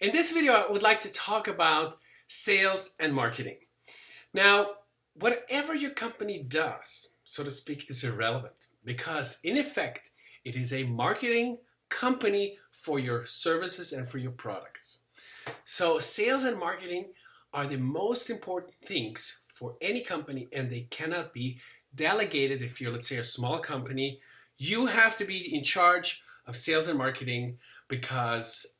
In this video, I would like to talk about sales and marketing. Now, whatever your company does, so to speak, is irrelevant because in effect, it is a marketing company for your services and for your products. So sales and marketing are the most important things for any company, and they cannot be delegated. If you're, let's say, a small company, you have to be in charge of sales and marketing because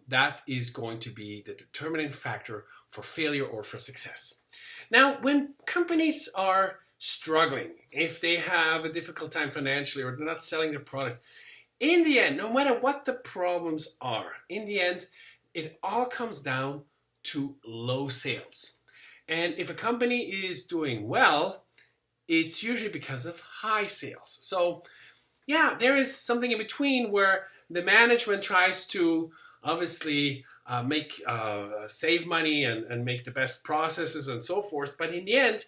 that is going to be the determining factor for failure or for success. Now, when companies are struggling, if they have a difficult time financially or they're not selling their products, in the end, no matter what the problems are, in the end, it all comes down to low sales. And if a company is doing well, it's usually because of high sales. So yeah, there is something in between where the management tries to obviously save money and make the best processes and so forth. But in the end,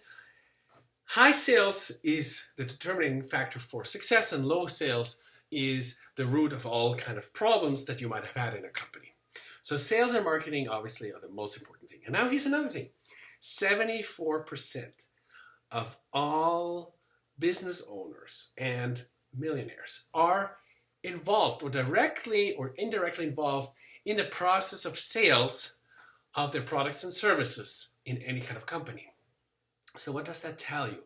high sales is the determining factor for success, and low sales is the root of all kind of problems that you might have had in a company. So sales and marketing obviously are the most important thing. And now here's another thing. 74% of all business owners and millionaires are involved or directly or indirectly involved in the process of sales of their products and services in any kind of company. So what does that tell you?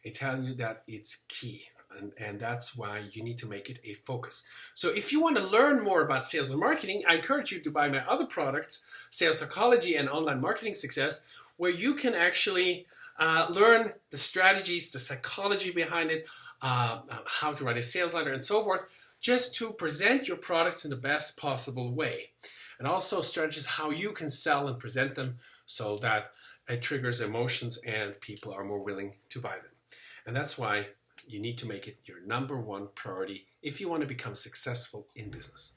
It tells you that it's key, and that's why you need to make it a focus. So if you want to learn more about sales and marketing, I encourage you to buy my other products, Sales Psychology and Online Marketing Success, where you can actually learn the strategies, the psychology behind it, how to write a sales letter and so forth, just to present your products in the best possible way. And also strategies how you can sell and present them so that it triggers emotions and people are more willing to buy them. And that's why you need to make it your number one priority if you want to become successful in business.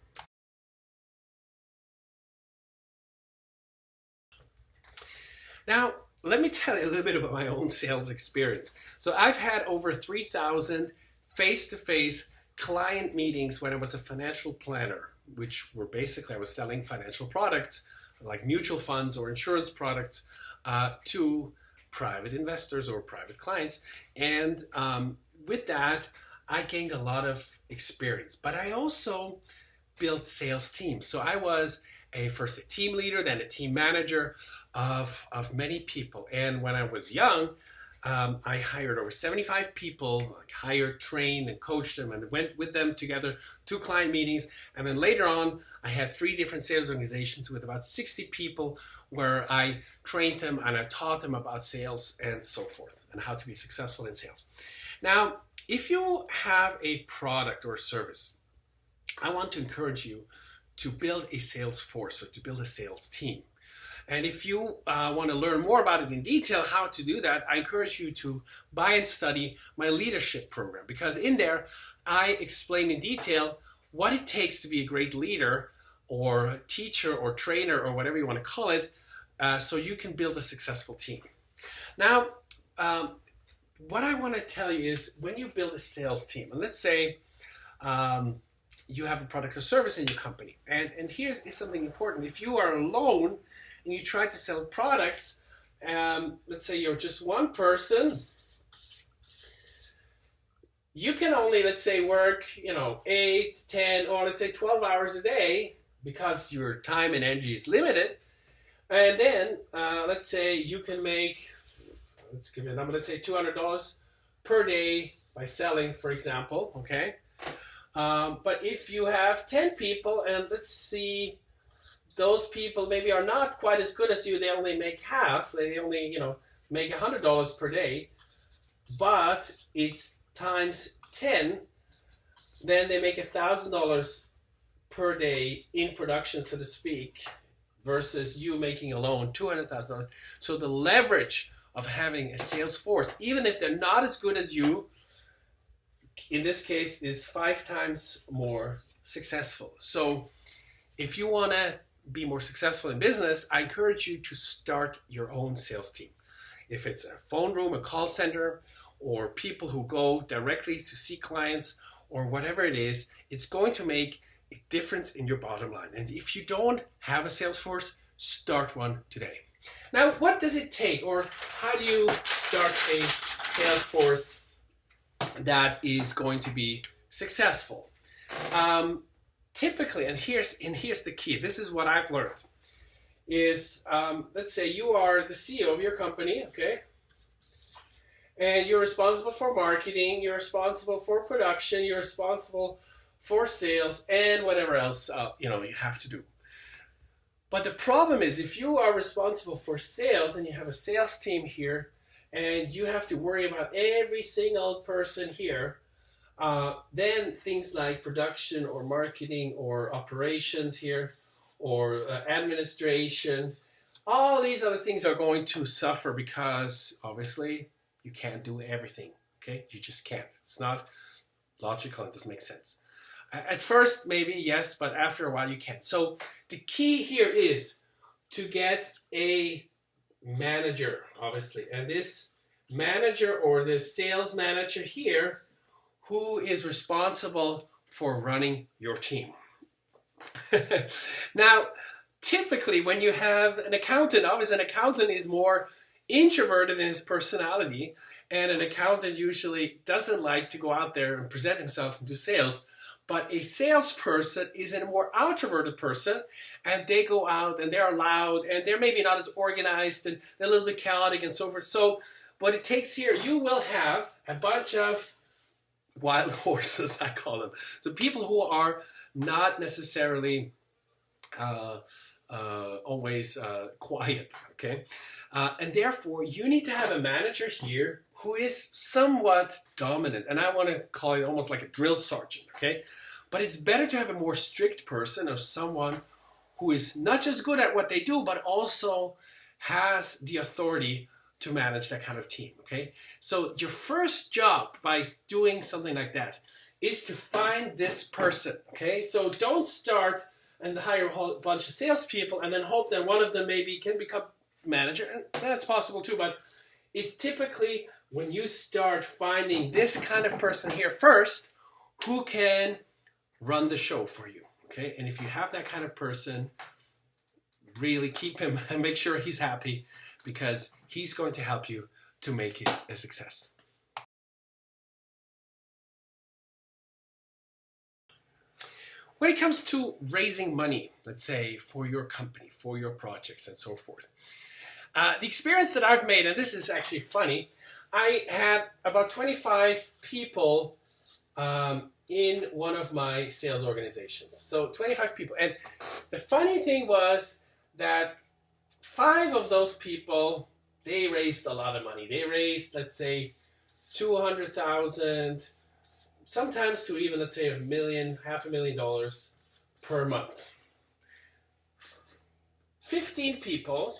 Now, let me tell you a little bit about my own sales experience. So I've had over 3,000 face-to-face client meetings when I was a financial planner, which were basically I was selling financial products like mutual funds or insurance products to private investors or private clients. And with that, I gained a lot of experience. But I also built sales teams. So I was first a team leader, then a team manager of many people. And when I was young, I hired over 75 people, hired, trained, and coached them, and went with them together to client meetings. And then later on, I had 3 different sales organizations with about 60 people where I trained them and I taught them about sales and so forth, and how to be successful in sales. Now, if you have a product or service, I want to encourage you to build a sales force or to build a sales team. And if you want to learn more about it in detail, how to do that, I encourage you to buy and study my leadership program, because in there I explain in detail what it takes to be a great leader or teacher or trainer or whatever you want to call it, so you can build a successful team. Now, what I want to tell you is when you build a sales team, and let's say you have a product or service in your company, and here's something important. If you are alone and you try to sell products, let's say you're just one person, you can only, let's say, work 8, 10, or let's say 12 hours a day because your time and energy is limited. And then let's say you can make, let's give you a number, let's say $200 per day by selling, for example, okay? But if you have 10 people, and let's see, those people maybe are not quite as good as you, they only make half, they only, make $100 per day, but it's times 10, then they make $1,000 per day in production, so to speak, versus you making alone $200,000. So the leverage of having a sales force, even if they're not as good as you, in this case, is 5 times more successful. So if you want to be more successful in business, I encourage you to start your own sales team. If it's a phone room, a call center, or people who go directly to see clients, or whatever it is, it's going to make a difference in your bottom line. And if you don't have a sales force, start one today. Now, what does it take, or how do you start a sales force that is going to be successful? Typically, and here's the key. This is what I've learned. Is let's say you are the CEO of your company, okay, and you're responsible for marketing, you're responsible for production, you're responsible for sales, and whatever else you have to do. But the problem is, if you are responsible for sales and you have a sales team here, and you have to worry about every single person here, then things like production or marketing or operations here or administration, all these other things are going to suffer because obviously you can't do everything, okay? You just can't. It's not logical. It doesn't make sense. At first, maybe, yes, but after a while you can't. So the key here is to get a manager, obviously. And this manager or this sales manager here who is responsible for running your team. Now, typically when you have an accountant, obviously an accountant is more introverted in his personality, and an accountant usually doesn't like to go out there and present himself and do sales. But a salesperson is a more introverted person, and they go out and they're loud and they're maybe not as organized and they're a little bit chaotic and so forth. So what it takes here, you will have a bunch of wild horses, I call them. So people who are not necessarily always quiet, okay? And therefore, you need to have a manager here who is somewhat dominant. And I want to call it almost like a drill sergeant, okay? But it's better to have a more strict person or someone who is not just good at what they do, but also has the authority to manage that kind of team, okay? So your first job by doing something like that is to find this person, okay? So don't start and hire a whole bunch of salespeople and then hope that one of them maybe can become manager, and that's possible too, but it's typically when you start finding this kind of person here first who can run the show for you, okay? And if you have that kind of person, really keep him and make sure he's happy, because he's going to help you to make it a success. When it comes to raising money, let's say for your company, for your projects and so forth, the experience that I've made, and this is actually funny, I had about 25 people in one of my sales organizations. So 25 people. And the funny thing was that 5 of those people, they raised a lot of money. They raised, let's say, 200,000, sometimes to even, let's say, $1 million, $500,000 per month. 15 people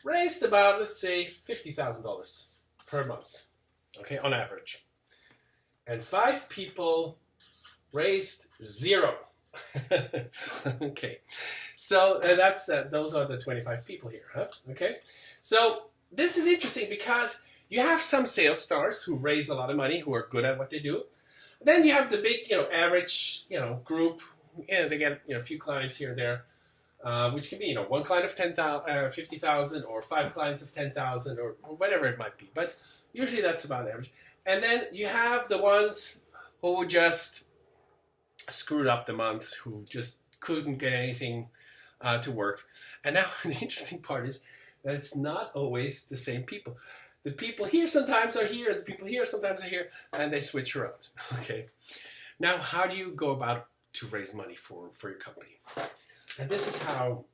raised about, let's say, $50,000 per month, okay, on average. And 5 people raised 0. Okay, so those are the 25 people here, huh? Okay, so this is interesting because you have some sales stars who raise a lot of money, who are good at what they do. Then you have the big, average, group. They get a few clients here and there, which can be, one client of 50,000, or 5 clients of 10,000, or whatever it might be. But usually that's about average. And then you have the ones who just screwed up the month, who just couldn't get anything to work. And now the interesting part is that it's not always the same people. The people here sometimes are here, and the people here sometimes are here, and they switch around. Okay. Now, how do you go about to raise money for your company? And this is how,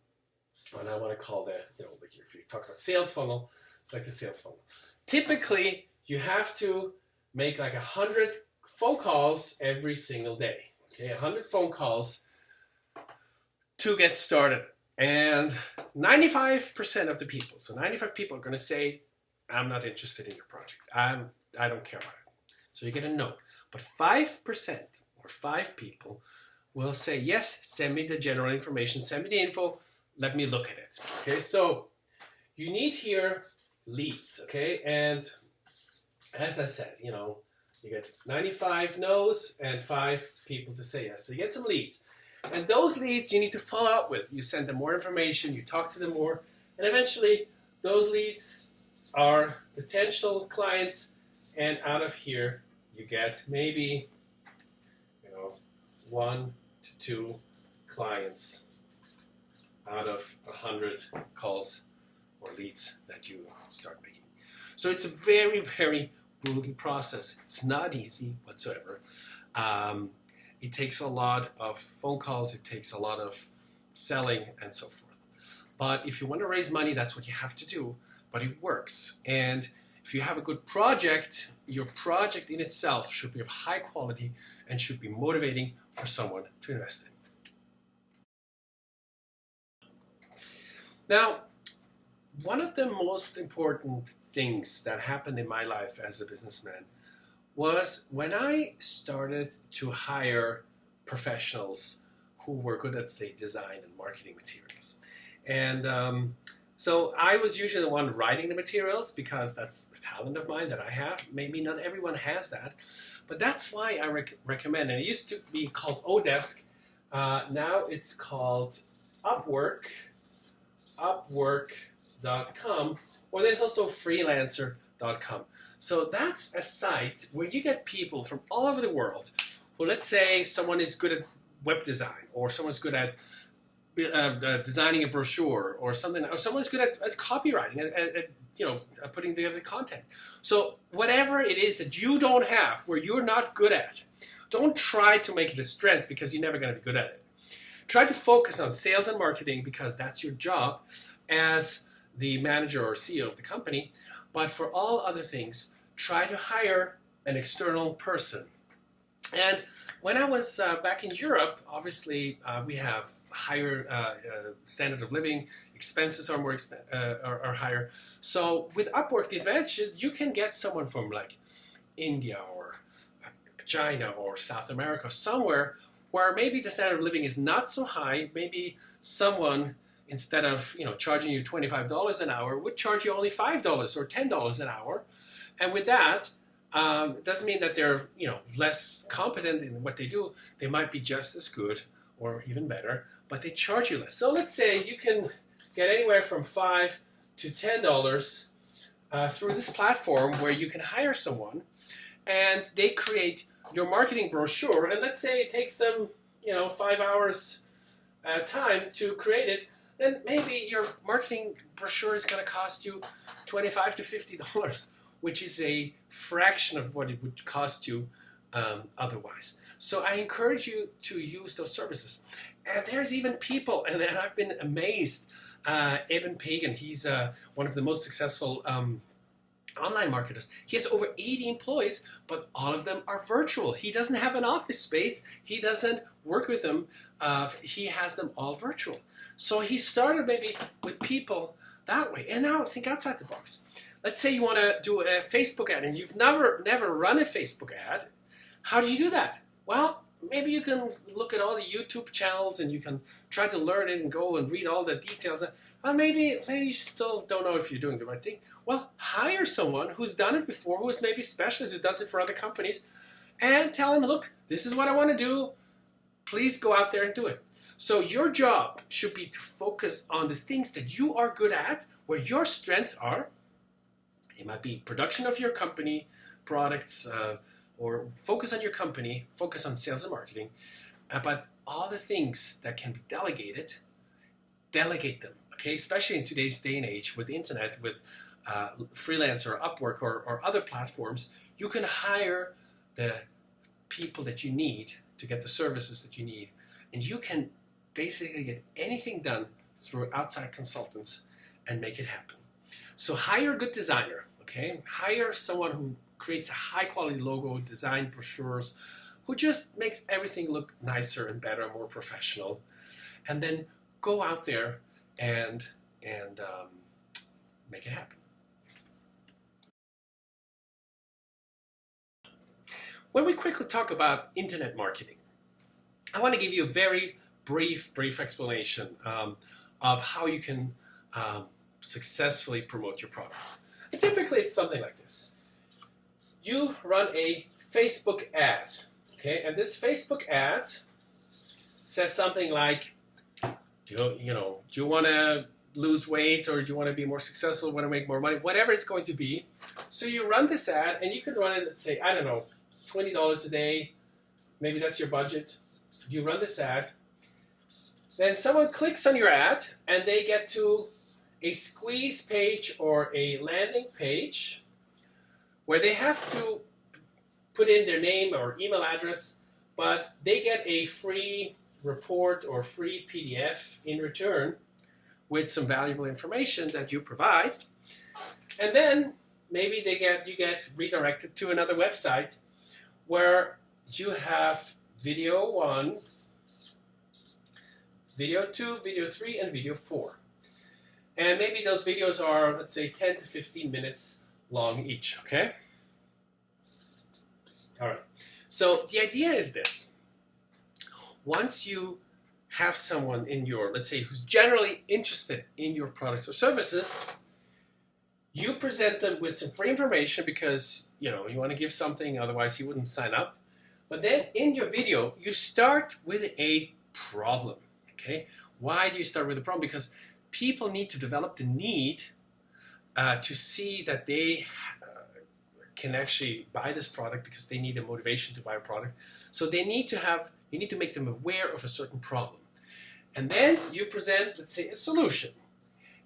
and I want to call that, like if you talk about sales funnel, it's like the sales funnel. Typically, you have to make like 100 phone calls every single day. Okay, 100 phone calls to get started. And 95% of the people, so 95 people are going to say, I'm not interested in your project. I don't care about it. So you get a no. But 5% or 5 people will say, yes, send me the general information, send me the info, let me look at it. Okay, so you need here leads, okay? And as I said, You get 95 no's and 5 people to say yes. So you get some leads. And those leads you need to follow up with. You send them more information, you talk to them more, and eventually those leads are potential clients, and out of here you get maybe 1 to 2 clients out of 100 calls or leads that you start making. So it's a very, very brutal process. It's not easy whatsoever. It takes a lot of phone calls, it takes a lot of selling and so forth. But if you want to raise money, that's what you have to do, but it works. And if you have a good project, your project in itself should be of high quality and should be motivating for someone to invest in. Now, one of the most important things that happened in my life as a businessman was when I started to hire professionals who were good at, say, design and marketing materials. And so I was usually the one writing the materials because that's a talent of mine that I have. Maybe not everyone has that, but that's why I recommend. And it used to be called Odesk. Now it's called Upwork, Upwork.com, or there's also freelancer.com. So that's a site where you get people from all over the world who, let's say someone is good at web design, or someone's good at designing a brochure or something, or someone's good at copywriting, at putting together content. So whatever it is that you don't have, where you're not good at, don't try to make it a strength because you're never going to be good at it. Try to focus on sales and marketing because that's your job as the manager or CEO of the company. But for all other things, try to hire an external person. And when I was back in Europe, obviously we have higher standard of living, expenses are more are higher. So with Upwork, the advantage is you can get someone from like India or China or South America, somewhere where maybe the standard of living is not so high. Maybe someone, instead of charging you $25 an hour, would charge you only $5 or $10 an hour. And with that, it doesn't mean that they're less competent in what they do. They might be just as good or even better, but they charge you less. So let's say you can get anywhere from $5 to $10 through this platform where you can hire someone and they create your marketing brochure. And let's say it takes them 5 hours time to create it. Then maybe your marketing brochure is going to cost you $25 to $50, which is a fraction of what it would cost you otherwise. So I encourage you to use those services. And there's even people, and I've been amazed. Evan Pagan, he's one of the most successful online marketers. He has over 80 employees, but all of them are virtual. He doesn't have an office space. He doesn't work with them. He has them all virtual. So he started maybe with people that way. And now think outside the box. Let's say you want to do a Facebook ad and you've never run a Facebook ad. How do you do that? Well, maybe you can look at all the YouTube channels and you can try to learn it and go and read all the details. Well, maybe you still don't know if you're doing the right thing. Well, hire someone who's done it before, who is maybe a specialist, who does it for other companies, and tell them, look, this is what I want to do. Please go out there and do it. So your job should be to focus on the things that you are good at, where your strengths are. It might be production of your company, products, or focus on your company, focus on sales and marketing. But all the things that can be delegated, delegate them. Okay, especially in today's day and age with the internet, with Freelancer, Upwork, or other platforms, you can hire the people that you need to get the services that you need, and you can basically get anything done through outside consultants and make it happen. So hire a good designer, okay? Hire someone who creates a high quality logo, design brochures, who just makes everything look nicer and better, more professional. And then go out there and make it happen. When we quickly talk about internet marketing, I want to give you a very brief explanation of how you can successfully promote your products. And typically it's something like this. You run a Facebook ad. Okay, and this Facebook ad says something like, do you want to lose weight, or do you want to be more successful, want to make more money, whatever it's going to be. So you run this ad, and you can run it, let's say, I don't know, $20 a day. Maybe that's your budget. You run this ad. Then someone clicks on your ad, and they get to a squeeze page or a landing page where they have to put in their name or email address, but they get a free report or free PDF in return with some valuable information that you provide. And then maybe you get redirected to another website where you have video 1, video 2, video 3, and video 4. And maybe those videos are, let's say, 10 to 15 minutes long each, okay? All right. So the idea is this. Once you have someone in your, let's say, who's generally interested in your products or services, you present them with some free information because, you want to give something, otherwise he wouldn't sign up. But then in your video, you start with a problem, okay? Why do you start with a problem? Because people need to develop the need to see that they can actually buy this product because they need a motivation to buy a product. So you need to make them aware of a certain problem. And then you present, let's say, a solution.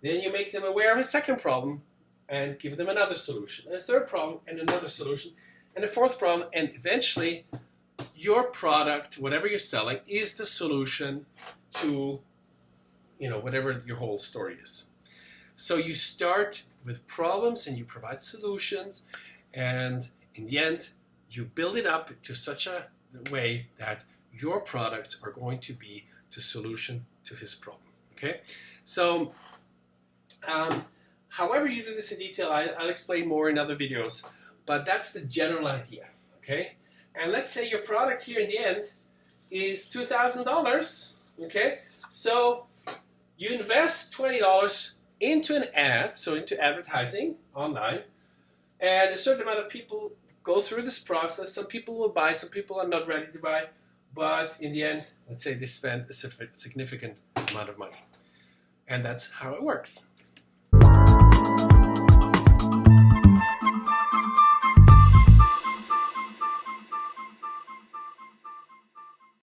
Then you make them aware of a second problem and give them another solution, and a third problem and another solution, and a fourth problem, and eventually your product, whatever you're selling, is the solution to whatever your whole story is. So you start with problems and you provide solutions, and in the end, you build it up to such a way that your products are going to be the solution to his problem. Okay? So, however you do this in detail, I'll explain more in other videos, but that's the general idea. Okay? And let's say your product here in the end is $2,000. Okay? So, you invest $20 into an ad, so into advertising online, and a certain amount of people go through this process. Some people will buy, some people are not ready to buy, but in the end, let's say they spend a significant amount of money. And that's how it works.